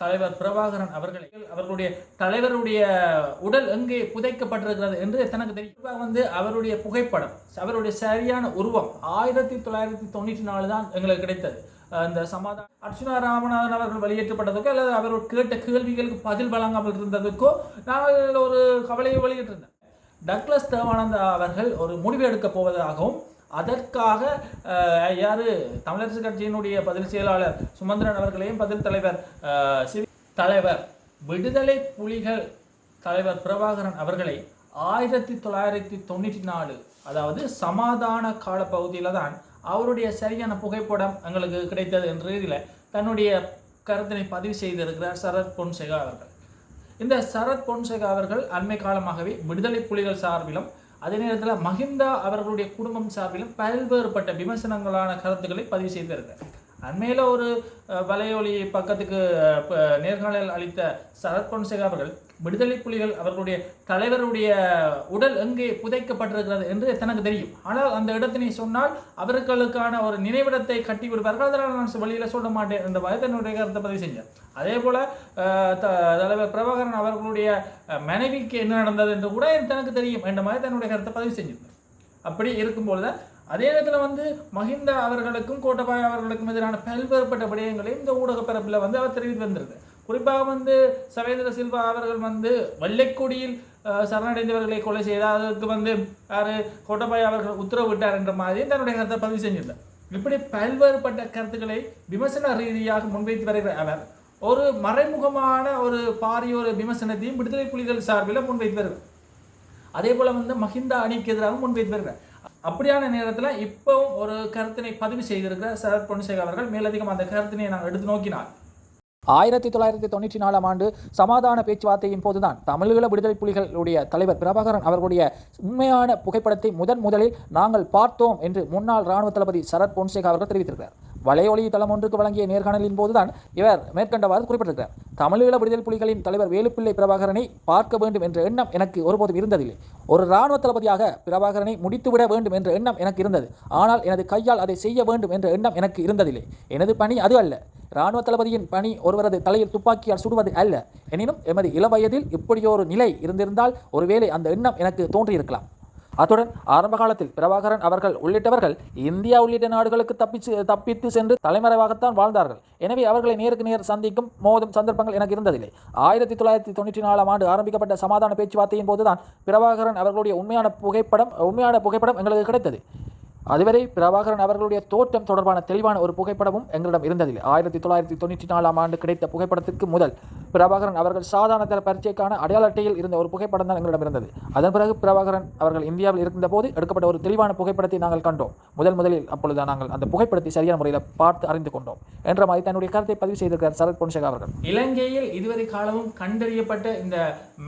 தலைவர் பிரபாகரன் அவர்களுடைய தலைவருடைய உடல் எங்கே புதைக்கப்பட்டிருக்கிறது என்று தனக்கு தெரியும். அவருடைய புகைப்படம், அவருடைய சரியான உருவம் 1994 தான் எங்களுக்கு கிடைத்தது. இந்த சமாதான அர்ச்சுனா ராமநாதன் அவர்கள் வெளியேற்றப்பட்டதுக்கோ அல்லது அவர் கேட்ட கேள்விகளுக்கு பதில் வழங்காமல் இருந்ததுக்கோ நாங்கள் ஒரு கவலையை வெளியிட்டிருந்தோம். டக்ளஸ் தேவானந்தா அவர்கள் ஒரு முடிவு எடுக்கப் போவதாகவும் அதற்காக தமிழரசு கட்சியினுடைய பதில் செயலாளர் சுமந்திரன் அவர்களையும் பதில் தலைவர் விடுதலை புலிகள் தலைவர் பிரபாகரன் அவர்களை 1994 அதாவது சமாதான கால பகுதியில் தான் அவருடைய சரியான புகைப்படம் எங்களுக்கு கிடைத்தது என்ற ரீதியில் தன்னுடைய கருத்தினை பதிவு செய்திருக்கிறார் சரத் பொன்சேகா அவர்கள். இந்த சரத் பொன்சேகா அவர்கள் அண்மை காலமாகவே விடுதலை புலிகள் சார்பிலும் அதே நேரத்தில் மஹிந்தா அவர்களுடைய குடும்பம் சார்பிலும் பல்வேறுபட்ட விமர்சனங்களான கருத்துக்களை பதிவு செய்திருக்கிறார். அண்மையில் ஒரு வலையொலி பக்கத்துக்கு நேர்காணல் அளித்த சரத் பொன்சேகா அவர்கள் விடுதலை புலிகள் அவர்களுடைய தலைவருடைய உடல் எங்கே புதைக்கப்பட்டிருக்கிறது என்று தனக்கு தெரியும், ஆனால் அந்த இடத்தினை சொன்னால் அவர்களுக்கான ஒரு நினைவிடத்தை கட்டி விடுவார்கள், அதனால் நான் வெளியில் சொல்ல மாட்டேன் என்ற மாதிரி தன்னுடைய கருத்தை பதிவு செஞ்சார். அதே போல தலைவர் பிரபாகரன் அவர்களுடைய மனைவிக்கு என்ன நடந்தது என்று கூட தனக்கு தெரியும் என்ற மாதிரி தன்னுடைய கருத்தை பதிவு செஞ்சிருந்தார். அப்படி இருக்கும்போது அதே நேரத்தில் மஹிந்தா அவர்களுக்கும் கோட்டபாய அவர்களுக்கும் எதிரான பல்வேறுபட்ட விடயங்களையும் இந்த ஊடக பரப்பில் அவர் தெரிவித்து வந்திருக்கு. குறிப்பாக சவேந்திர சில்வா அவர்கள் வெள்ளைக்கொடியில் சரணடைந்தவர்களை கொலை செய்தால் அதற்கு யார் கோட்டபாய அவர்கள் உத்தரவிட்டார் என்ற மாதிரி தன்னுடைய கருத்தை பதிவு செஞ்சிருந்தார். இப்படி பல்வேறுபட்ட கருத்துக்களை விமர்சன ரீதியாக முன்வைத்து வருகிற அவர் ஒரு மறைமுகமான ஒரு பாரிய ஒரு விமர்சனத்தையும் விடுதலை புலிகள் சார்பில் முன்வைத்து வருகிறார். அதே போல மஹிந்தா அணிக்கு எதிராக முன்வைத்து வருகிறார். அப்படியான நேரத்தில் இப்பவும் ஒரு கருத்தினை பதிவு செய்திருக்கிற சரத் பொன்சேகா அவர்கள் மேலதிகம் அந்த கருத்தினை நாங்கள் எடுத்து நோக்கினார். 1994 ஆண்டு சமாதான பேச்சுவார்த்தையின் போதுதான் தமிழீழ விடுதலை புலிகளுடைய தலைவர் பிரபாகரன் அவர்களுடைய உண்மையான புகைப்படத்தை முதலில் நாங்கள் பார்த்தோம் என்று முன்னாள் இராணுவ தளபதி சரத் பொன்சேகா அவர்கள் தெரிவித்திருக்கிறார். வலையொலி தளம் ஒன்றுக்கு வழங்கிய நேர்காணலின் போதுதான் இவர் மேற்கண்டவாறு குறிப்பிட்டிருக்கிறார். தமிழீழ விடுதலை புலிகளின் தலைவர் வேலுப்பிள்ளை பிரபாகரனை பார்க்க வேண்டும் என்ற எண்ணம் எனக்கு ஒருபோதும் இருந்ததில்லை. ஒரு இராணுவ தளபதியாக பிரபாகரனை முடித்துவிட வேண்டும் என்ற எண்ணம் எனக்கு இருந்தது. ஆனால் எனது கையால் அதை செய்ய வேண்டும் என்ற எண்ணம் எனக்கு இருந்ததில்லை. எனது பணி அது அல்ல. இராணுவ தளபதியின் பணி ஒருவரது தலையில் துப்பாக்கியால் சுடுவது அல்ல. எனினும் எமது இளவயதில் இப்படியொரு நிலை இருந்திருந்தால் ஒருவேளை அந்த எண்ணம் எனக்கு தோன்றியிருக்கலாம். அத்துடன் ஆரம்ப காலத்தில் பிரபாகரன் அவர்கள் உள்ளிட்டவர்கள் இந்தியா உள்ளிட்ட நாடுகளுக்கு தப்பித்து சென்று தலைமறைவாகத்தான் வாழ்ந்தார்கள். எனவே அவர்களை நேருக்கு நேர் சந்திக்கும் மோதும் சந்தர்ப்பங்கள் எனக்கு இருந்ததில்லை. 1994 ஆண்டு ஆரம்பிக்கப்பட்ட சமாதான பேச்சுவார்த்தையின் போதுதான் பிரபாகரன் அவர்களுடைய உண்மையான புகைப்படம் எங்களுக்கு கிடைத்தது. அதுவரை பிரபாகரன் அவர்களுடைய தோற்றம் தொடர்பான தெளிவான ஒரு புகைப்படமும் எங்களிடம் இருந்ததில்லை. 1994 ஆண்டு கிடைத்த புகைப்படத்திற்கு முதல் பிரபாகரன் அவர்கள் சாதாரண தர பரீட்சைக்கான அடையாள அட்டையில் இருந்த ஒரு புகைப்படம் தான் எங்களிடம் இருந்தது. அதன் பிறகு பிரபாகரன் அவர்கள் இந்தியாவில் இருந்த போது எடுக்கப்பட்ட ஒரு தெளிவான புகைப்படத்தை நாங்கள் கண்டோம். முதலில் அப்பொழுது நாங்கள் அந்த புகைப்படத்தை சரியான முறையில் பார்த்து அறிந்து கொண்டோம் என்ற மாதிரி தன்னுடைய கருத்தை பதிவு செய்திருக்கிறார் சரத் பொன்சேகா அவர்கள். இலங்கையில் இதுவரை காலமும் கண்டறியப்பட்ட இந்த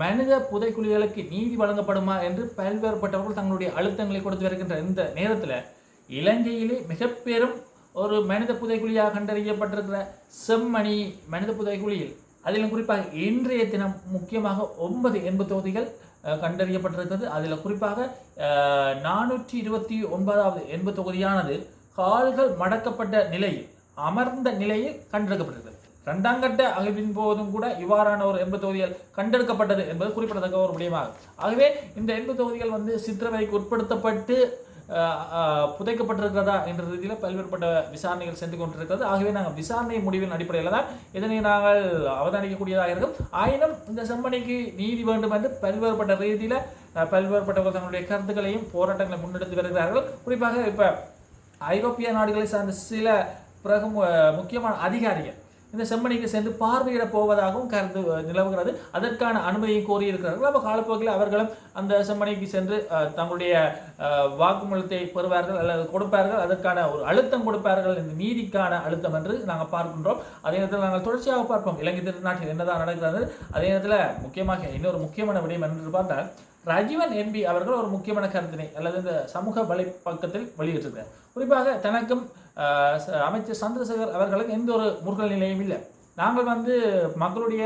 மனித புதைக்குழிகளுக்கு நீதி வழங்கப்படுமா என்று பல்வேறுபட்டவர்கள் தங்களுடைய அழுத்தங்களை கொடுத்து வருகின்ற இந்த நேரத்தில் இலங்கையிலே மிக பெரும் ஒரு மனித புதைக்குழியாக கண்டறியப்பட்டிருக்கிற செம்மணி மனித புதைக்குழியில் அதிலும் குறிப்பாக இன்றைய தினம் முக்கியமாக 9 எண்பு தொகுதிகள் கண்டறியப்பட்டிருக்கிறது. அதில் குறிப்பாக 429வது எண்பு தொகுதியானது கால்கள் மடக்கப்பட்ட நிலையில் அமர்ந்த நிலையில் கண்டெடுக்கப்பட்டிருக்கிறது. 2ஆம் கட்ட அகழ்வின் போதும் கூட இவ்வாறான ஒரு எண்பு தொகுதிகள் கண்டெடுக்கப்பட்டது என்பது குறிப்பிடத்தக்க ஒரு விடயமாகும். ஆகவே இந்த எண்பு தொகுதிகள் சித்திரவதைக்கு உட்படுத்தப்பட்டு புதைக்கப்பட்டிருக்கிறதா என்ற ரீதியில் பல்வேறுபட்ட விசாரணைகள் சென்று கொண்டிருக்கிறது. ஆகவே நாங்கள் விசாரணை முடிவின் அடிப்படையில் தான் இதனை நாங்கள் அவதானிக்கக்கூடியதாக இருக்கும். ஆயினும் இந்த செம்மணிக்கு நீதி வேண்டும் என்று பல்வேறுபட்ட ரீதியில் பல்வேறுபட்டவர்கள் தங்களுடைய கருத்துக்களையும் போராட்டங்களை முன்னெடுத்து வருகிறார்கள். குறிப்பாக இப்போ ஐரோப்பிய நாடுகளை சார்ந்த சில முக்கியமான அதிகாரிகள் இந்த செம்மணிக்கு சென்று பார்வையிட போவதாகவும் கருத்து நிலவுகிறது. அதற்கான அனுமதியை கோரியிருக்கிறார்கள். அப்போ காலப்போக்கில் அவர்களும் அந்த செம்மணிக்கு சென்று தங்களுடைய வாக்குமூலத்தை பெறுவார்கள் அல்லது கொடுப்பார்கள். அதற்கான ஒரு அழுத்தம் கொடுப்பார்கள். இந்த நீதிக்கான அழுத்தம் என்று நாங்கள் பார்க்கின்றோம். அதே நேரத்தில் நாங்கள் தொடர்ச்சியாக பார்ப்போம் இலங்கை திருநாட்டில் என்னதான் நடக்கிறது. அதே நேரத்தில் முக்கியமாக இன்னொரு முக்கியமான விடயம் என்று பார்த்தால் ரஜீவன் எம்பி அவர்கள் ஒரு முக்கியமான கருத்தினை அல்லது இந்த சமூக வலைப்பக்கத்தில் வெளியிட்டிருக்கிறார். குறிப்பாக தனக்கும் அமைச்சர் சந்திரசேகர் அவர்களுக்கு எந்த ஒரு முருகல் நிலையும் இல்லை. நாங்கள் மக்களுடைய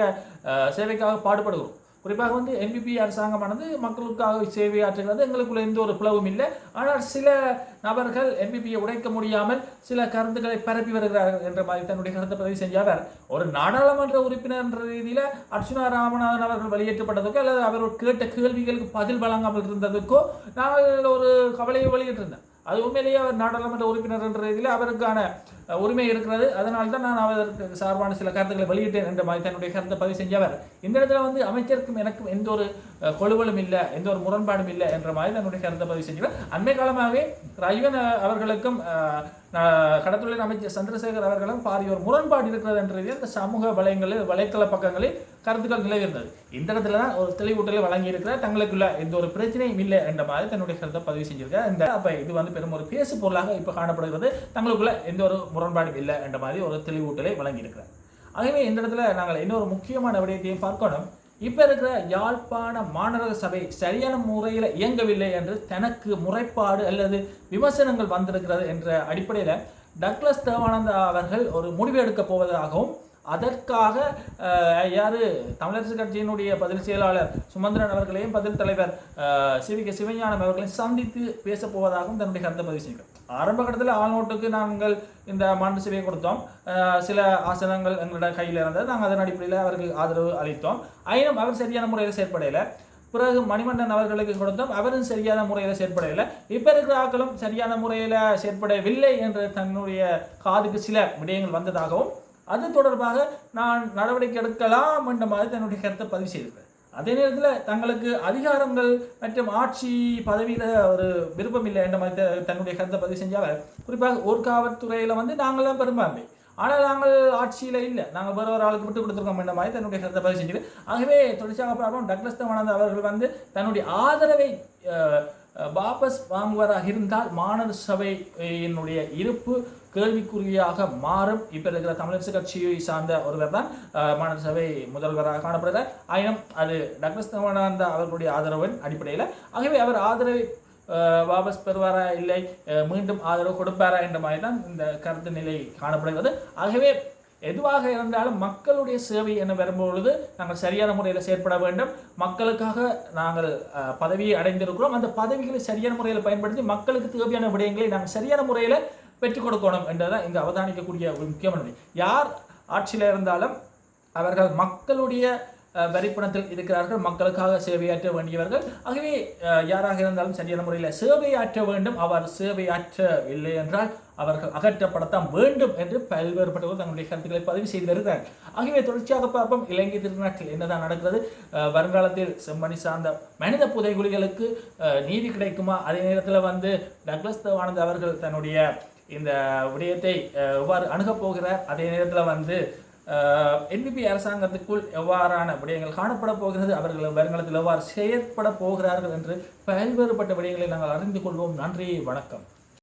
சேவைக்காக பாடுபடுகிறோம். குறிப்பாக வந்து என்பிபி அரசாங்கமானது மக்களுக்காக சேவையாற்றுகிறது, எங்களுக்குள்ள எந்த ஒரு பிளவும் இல்லை. ஆனால் சில நபர்கள் என்பிபியை உடைக்க முடியாமல் சில கருத்துக்களை பரப்பி வருகிறார்கள் என்ற மாதிரி தன்னுடைய கருத்தை பதிவு செஞ்சவர். ஒரு நாடாளுமன்ற உறுப்பினர் என்ற ரீதியில் அர்ச்சுனா ராமநாதன் அவர்கள் வெளியேற்றப்பட்டதுக்கோ அல்லது அவர் கேட்ட கேள்விகளுக்கு பதில் வழங்காமல் இருந்ததுக்கோ நாங்கள் ஒரு கவலையை வெளியிட்டிருந்தேன். அது உண்மையிலேயே அவர் நாடாளுமன்ற உறுப்பினர் என்ற ரீதியில் அவருக்கான உரிமை இருக்கிறது. அதனால தான் நான் அவருக்கு சார்பான சில கருத்துக்களை வெளியிட்டேன் என்ற மாதிரி தன்னுடைய கருத்தை பதிவு செஞ்சவர். இந்த இடத்துல வந்து அமைச்சருக்கும் எனக்கும் எந்த ஒரு கொழுவலும் இல்லை, எந்த ஒரு முரண்பாடும் இல்லை என்ற மாதிரி தன்னுடைய கருத்தை பதிவு செஞ்சவர். அண்மை காலமாகவே ரய்வன் அவர்களுக்கும் கடற்தொழில் அமைச்சர் சந்திரசேகர் அவர்களும் பாரிய ஒரு முரண்பாடு இருக்கிறது என்ற ரீதியில் இந்த சமூக வலைத்தள பக்கங்களில் கருத்துக்கள் நிலவிருந்தது. இந்த இடத்துல தான் ஒரு தெளிவூட்டலை வழங்கி இருக்கிறார். தங்களுக்குள்ள எந்த ஒரு பிரச்சனையும் இல்லை என்ற மாதிரி தன்னுடைய கருத்தை பதிவு செஞ்சிருக்கார். அப்ப இது வந்து பெரும் ஒரு பேசு பொருளாக இப்ப காணப்படுகிறது. தங்களுக்குள்ள எந்த ஒரு முரண்பாடும் இல்லை என்ற மாதிரி ஒரு தெளிவூட்டலை வழங்கி இருக்கிறார். ஆகவே இந்த இடத்துல நாங்கள் இன்னொரு முக்கியமான விடயத்தையும் பார்க்கணும். இப்ப இருக்கிற யாழ்ப்பாண மாநகர சபை சரியான முறையில் இயங்கவில்லை என்று தனக்கு முறைப்பாடு அல்லது விமர்சனங்கள் வந்திருக்கிறது என்ற அடிப்படையில் டக்ளஸ் தேவானந்தா அவர்கள் ஒரு முடிவு எடுக்க போவதாகவும் அதற்காக தமிழரசு கட்சியினுடைய பதில் செயலாளர் சுமந்திரன் அவர்களையும் பதில் தலைவர் சிவிக சிவஞானம் அவர்களையும் சந்தித்து பேசப் போவதாகவும் தன்னுடைய கருத்தை பதிவு செய்கிறார். ஆரம்ப கட்டத்தில் ஆள்நோட்டுக்கு நாங்கள் இந்த மாநில சபையை கொடுத்தோம். சில ஆசனங்கள் எங்களோட கையில் இருந்தது. நாங்கள் அதன் அடிப்படையில் அவர்கள் ஆதரவு அளித்தோம். ஆயினும் அவர் சரியான முறையில் செயற்படையில. பிறகு மணிமன்னன் அவர்களுக்கு கொடுத்தோம், அவரும் சரியான முறையில் செயற்படையில. இப்ப இருக்கிற ஆக்களும் சரியான முறையில் செயற்படவில்லை என்று தன்னுடைய காதுக்கு சில விடயங்கள் வந்ததாகவும் அது தொடர்பாக நான் நடவடிக்கை எடுக்கலாம் என்ற மாதிரி தன்னுடைய கருத்தை பதிவு செய்திருக்கிறேன். அதே நேரத்தில் தங்களுக்கு அதிகாரங்கள் மற்றும் ஆட்சி பதவியில் ஒரு விருப்பம் இல்லை என்ற மாதிரி தன்னுடைய கருத்தை பதிவு செஞ்சால், குறிப்பாக ஊர்காவல்துறையில் வந்து நாங்கள் தான் பெரும்பான்மை, ஆனால் நாங்கள் ஆட்சியில் இல்லை, நாங்கள் வேறு ஒரு ஆளுக்கு விட்டு கொடுத்துருக்கோம் என்ற மாதிரி தன்னுடைய கருத்தை பதிவு செஞ்சது. ஆகவே தொடர்ச்சியாக பார்ப்போம், டக்ளஸ் தேவானந்தா அவர்கள் வந்து தன்னுடைய ஆதரவை வாபஸ் வாங்குவதாக இருந்தால் மாநகர சபையினுடைய இருப்பு கேள்விக்குறியாக மாறும். இப்போ இருக்கிற தமிழரசு கட்சியை சார்ந்த ஒருவர் தான் மாநகர சபை முதல்வராக காணப்படுகிறார். ஆயினும் அது டக்ளஸ் தேவானந்தா அவர்களுடைய ஆதரவின் அடிப்படையில். ஆகவே அவர் ஆதரவை வாபஸ் பெறுவாரா இல்லை மீண்டும் ஆதரவு கொடுப்பாரா என்ற மாதிரி தான் இந்த கருத்து நிலை காணப்படுகிறது. ஆகவே எதுவாக இருந்தாலும் மக்களுடைய சேவை என வரும்பொழுது நாங்கள் சரியான முறையில் செயற்பட வேண்டும். மக்களுக்காக நாங்கள் பதவியை அடைந்திருக்கிறோம். அந்த பதவிகளை சரியான முறையில் பயன்படுத்தி மக்களுக்கு தேவையான விடயங்களை நாங்கள் சரியான முறையில் பெற்றுக் கொடுக்கணும் என்றதான் இங்கு அவதானிக்கக்கூடிய ஒரு முக்கியமானது. யார் ஆட்சியில் இருந்தாலும் அவர்கள் மக்களுடைய வரிப்பணத்தில் இருக்கிறார்கள், மக்களுக்காக சேவையாற்ற வேண்டியவர்கள். ஆகவே யாராக இருந்தாலும் சரியான முறையில் சேவையாற்ற வேண்டும். அவர் சேவையாற்றவில்லை என்றால் அவர்கள் அகற்றப்படத்தான் வேண்டும் என்று பல்வேறுபட்டவர்கள் தங்களுடைய கருத்துக்களை பதிவு செய்து வருகிறார்கள். ஆகவே தொடர்ச்சியாக பார்ப்போம் இலங்கை திருநாட்டில் என்னதான் நடக்கிறது. வருங்காலத்தில் செம்மணி சார்ந்த மனித புதைகுலிகளுக்கு நீதி கிடைக்குமா? அதே நேரத்தில் வந்து டக்ளஸ் தேவானந்தா அவர்கள் தன்னுடைய இந்த விடயத்தை எவ்வாறு அணுகப் போகிறார்? அதே நேரத்தில் வந்து என்பிபி அரசாங்கத்துக்குள் எவ்வாறான விடயங்கள் காணப்பட போகிறது, அவர்கள் வருங்காலத்தில் எவ்வாறு செயற்பட போகிறார்கள் என்று பல்வேறுபட்ட விடயங்களை நாங்கள் அறிந்து கொள்வோம். நன்றி, வணக்கம்.